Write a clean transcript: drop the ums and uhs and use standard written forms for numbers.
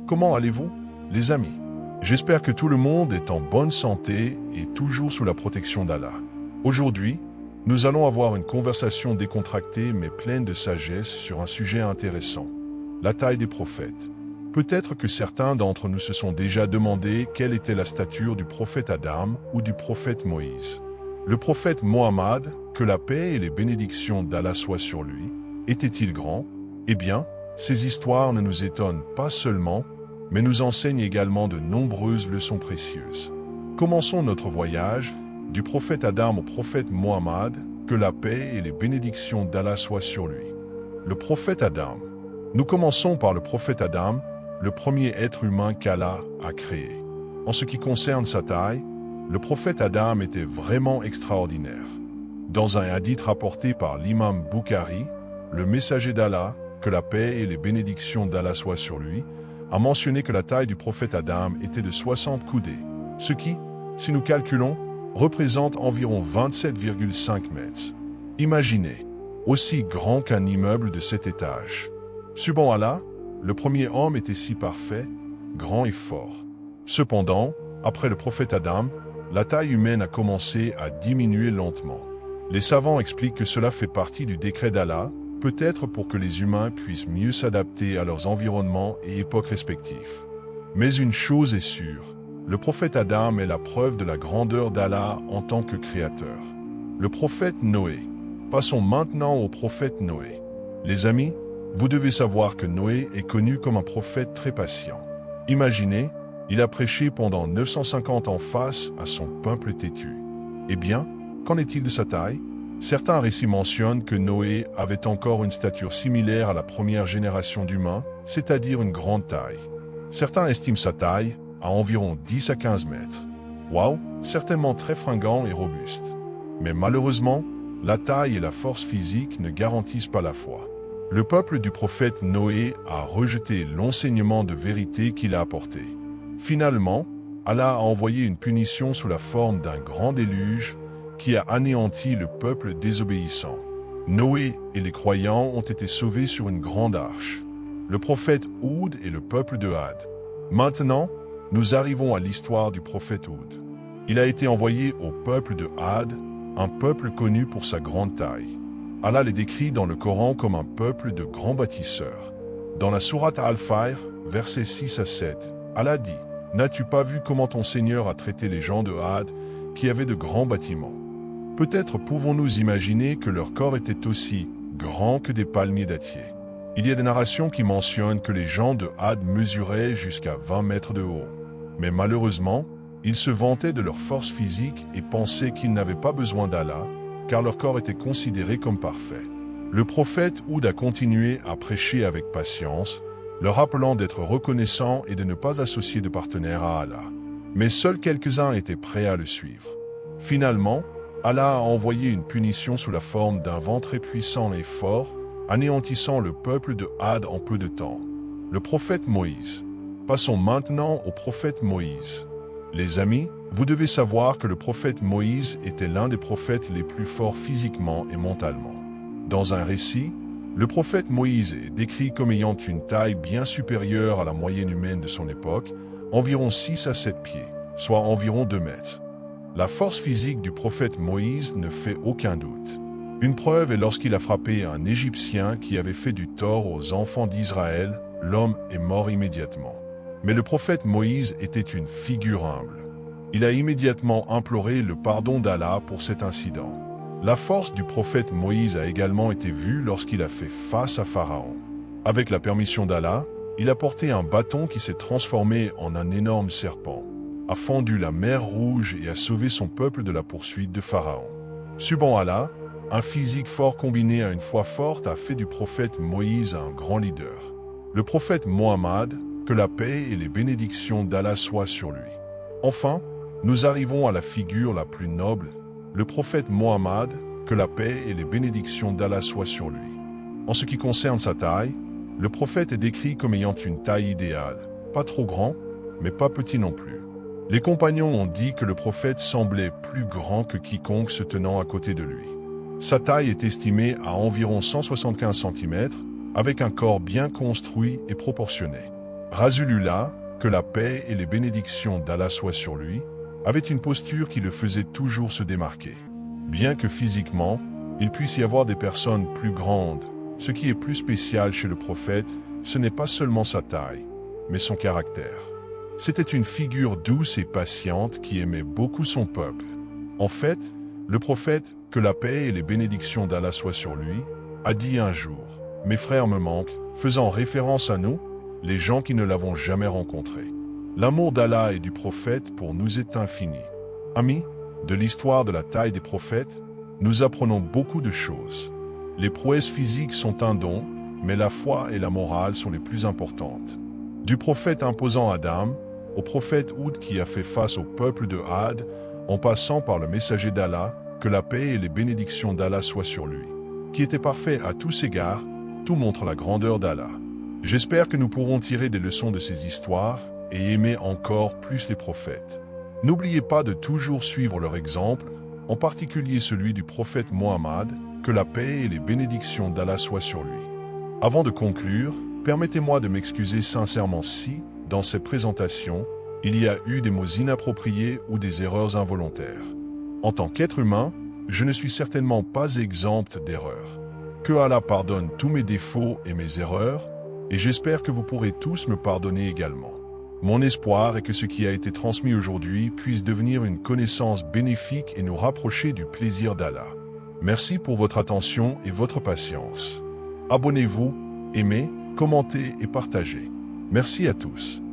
Comment allez-vous, les amis? J'espère que tout le monde est en bonne santé et toujours sous la protection d'Allah. Aujourd'hui, nous allons avoir une conversation décontractée mais pleine de sagesse sur un sujet intéressant, la taille des prophètes. Peut-être que certains d'entre nous se sont déjà demandé quelle était la stature du prophète Adam ou du prophète Moïse. Le prophète Mohammed, que la paix et les bénédictions d'Allah soient sur lui, était-il grand? Eh bien, ces histoires ne nous étonnent pas seulement, mais nous enseignent également de nombreuses leçons précieuses. Commençons notre voyage du prophète Adam au prophète Mohammed, que la paix et les bénédictions d'Allah soient sur lui. Le prophète Adam. Nous commençons par le prophète Adam, le premier être humain qu'Allah a créé. En ce qui concerne sa taille, le prophète Adam était vraiment extraordinaire. Dans un hadith rapporté par l'imam Bukhari, le messager d'Allah, que la paix et les bénédictions d'Allah soient sur lui, a mentionné que la taille du prophète Adam était de 60 coudées, ce qui, si nous calculons, représente environ 27,5 mètres. Imaginez, aussi grand qu'un immeuble de 7 étages. Subhanallah, le premier homme était si parfait, grand et fort. Cependant, après le prophète Adam, la taille humaine a commencé à diminuer lentement. Les savants expliquent que cela fait partie du décret d'Allah, peut-être pour que les humains puissent mieux s'adapter à leurs environnements et époques respectifs. Mais une chose est sûre, le prophète Adam est la preuve de la grandeur d'Allah en tant que créateur. Le prophète Noé. Passons maintenant au prophète Noé. Les amis, vous devez savoir que Noé est connu comme un prophète très patient. Imaginez, il a prêché pendant 950 ans face à son peuple têtu. Eh bien, qu'en est-il de sa taille? Certains récits mentionnent que Noé avait encore une stature similaire à la première génération d'humains, c'est-à-dire une grande taille. Certains estiment sa taille à environ 10 à 15 mètres. Waouh, certainement très fringant et robuste. Mais malheureusement, la taille et la force physique ne garantissent pas la foi. Le peuple du prophète Noé a rejeté l'enseignement de vérité qu'il a apporté. Finalement, Allah a envoyé une punition sous la forme d'un grand déluge qui a anéanti le peuple désobéissant. Noé et les croyants ont été sauvés sur une grande arche. Le prophète Houd et le peuple de Had. Maintenant, nous arrivons à l'histoire du prophète Houd. Il a été envoyé au peuple de Had, un peuple connu pour sa grande taille. Allah les décrit dans le Coran comme un peuple de grands bâtisseurs. Dans la sourate Al-Fajr, versets 6 à 7, Allah dit « N'as-tu pas vu comment ton Seigneur a traité les gens de Had, qui avaient de grands bâtiments? Peut-être pouvons-nous imaginer que leur corps était aussi grand que des palmiers dattiers. Il y a des narrations qui mentionnent que les gens de Had mesuraient jusqu'à 20 mètres de haut. Mais malheureusement, ils se vantaient de leur force physique et pensaient qu'ils n'avaient pas besoin d'Allah, car leur corps était considéré comme parfait. Le prophète Houd a continué à prêcher avec patience, leur rappelant d'être reconnaissants et de ne pas associer de partenaire à Allah. Mais seuls quelques-uns étaient prêts à le suivre. Finalement, Allah a envoyé une punition sous la forme d'un vent très puissant et fort, anéantissant le peuple de Had en peu de temps. Le prophète Moïse. Passons maintenant au prophète Moïse. Les amis, vous devez savoir que le prophète Moïse était l'un des prophètes les plus forts physiquement et mentalement. Dans un récit, le prophète Moïse est décrit comme ayant une taille bien supérieure à la moyenne humaine de son époque, environ 6 à 7 pieds, soit environ 2 mètres. La force physique du prophète Moïse ne fait aucun doute. Une preuve est lorsqu'il a frappé un Égyptien qui avait fait du tort aux enfants d'Israël, l'homme est mort immédiatement. Mais le prophète Moïse était une figure humble. Il a immédiatement imploré le pardon d'Allah pour cet incident. La force du prophète Moïse a également été vue lorsqu'il a fait face à Pharaon. Avec la permission d'Allah, il a porté un bâton qui s'est transformé en un énorme serpent, a fendu la mer Rouge et a sauvé son peuple de la poursuite de Pharaon. Subhanallah, un physique fort combiné à une foi forte a fait du prophète Moïse un grand leader. Le prophète Mohammed, que la paix et les bénédictions d'Allah soient sur lui. Enfin, nous arrivons à la figure la plus noble, le prophète Mohammed, que la paix et les bénédictions d'Allah soient sur lui. En ce qui concerne sa taille, le prophète est décrit comme ayant une taille idéale, pas trop grand, mais pas petit non plus. Les compagnons ont dit que le prophète semblait plus grand que quiconque se tenant à côté de lui. Sa taille est estimée à environ 175 cm, avec un corps bien construit et proportionné. Rasulullah, que la paix et les bénédictions d'Allah soient sur lui, avait une posture qui le faisait toujours se démarquer. Bien que physiquement, il puisse y avoir des personnes plus grandes, ce qui est plus spécial chez le prophète, ce n'est pas seulement sa taille, mais son caractère. C'était une figure douce et patiente qui aimait beaucoup son peuple. En fait, le prophète, que la paix et les bénédictions d'Allah soient sur lui, a dit un jour « Mes frères me manquent », faisant référence à nous, les gens qui ne l'avons jamais rencontré. L'amour d'Allah et du prophète pour nous est infini. Amis, de l'histoire de la taille des prophètes, nous apprenons beaucoup de choses. Les prouesses physiques sont un don, mais la foi et la morale sont les plus importantes. Du prophète imposant Adam, au prophète Hud qui a fait face au peuple de Had, en passant par le messager d'Allah, que la paix et les bénédictions d'Allah soient sur lui, qui était parfait à tous égards, tout montre la grandeur d'Allah. J'espère que nous pourrons tirer des leçons de ces histoires et aimer encore plus les prophètes. N'oubliez pas de toujours suivre leur exemple, en particulier celui du prophète Mohammed, que la paix et les bénédictions d'Allah soient sur lui. Avant de conclure, permettez-moi de m'excuser sincèrement si, dans cette présentation, il y a eu des mots inappropriés ou des erreurs involontaires. En tant qu'être humain, je ne suis certainement pas exempt d'erreurs. Que Allah pardonne tous mes défauts et mes erreurs, et j'espère que vous pourrez tous me pardonner également. Mon espoir est que ce qui a été transmis aujourd'hui puisse devenir une connaissance bénéfique et nous rapprocher du plaisir d'Allah. Merci pour votre attention et votre patience. Abonnez-vous, aimez, commentez et partagez. Merci à tous.